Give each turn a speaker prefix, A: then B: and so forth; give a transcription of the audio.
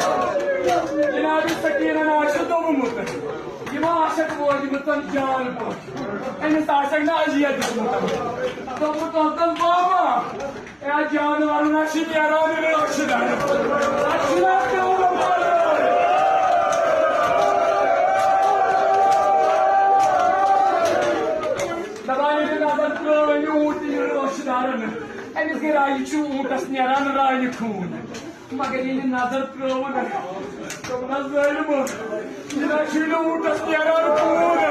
A: जनाब सकीना आशक दोमुत यम आशक वोजमुत जान पे अमिस आशक ना अजियत दिसमुत दोमुत बाबा या जानवर ना नेरान अमिस गई राय ऊंटस नेरान राय खून मगर ये नजर त्रोवन ऊंटस नेरान खून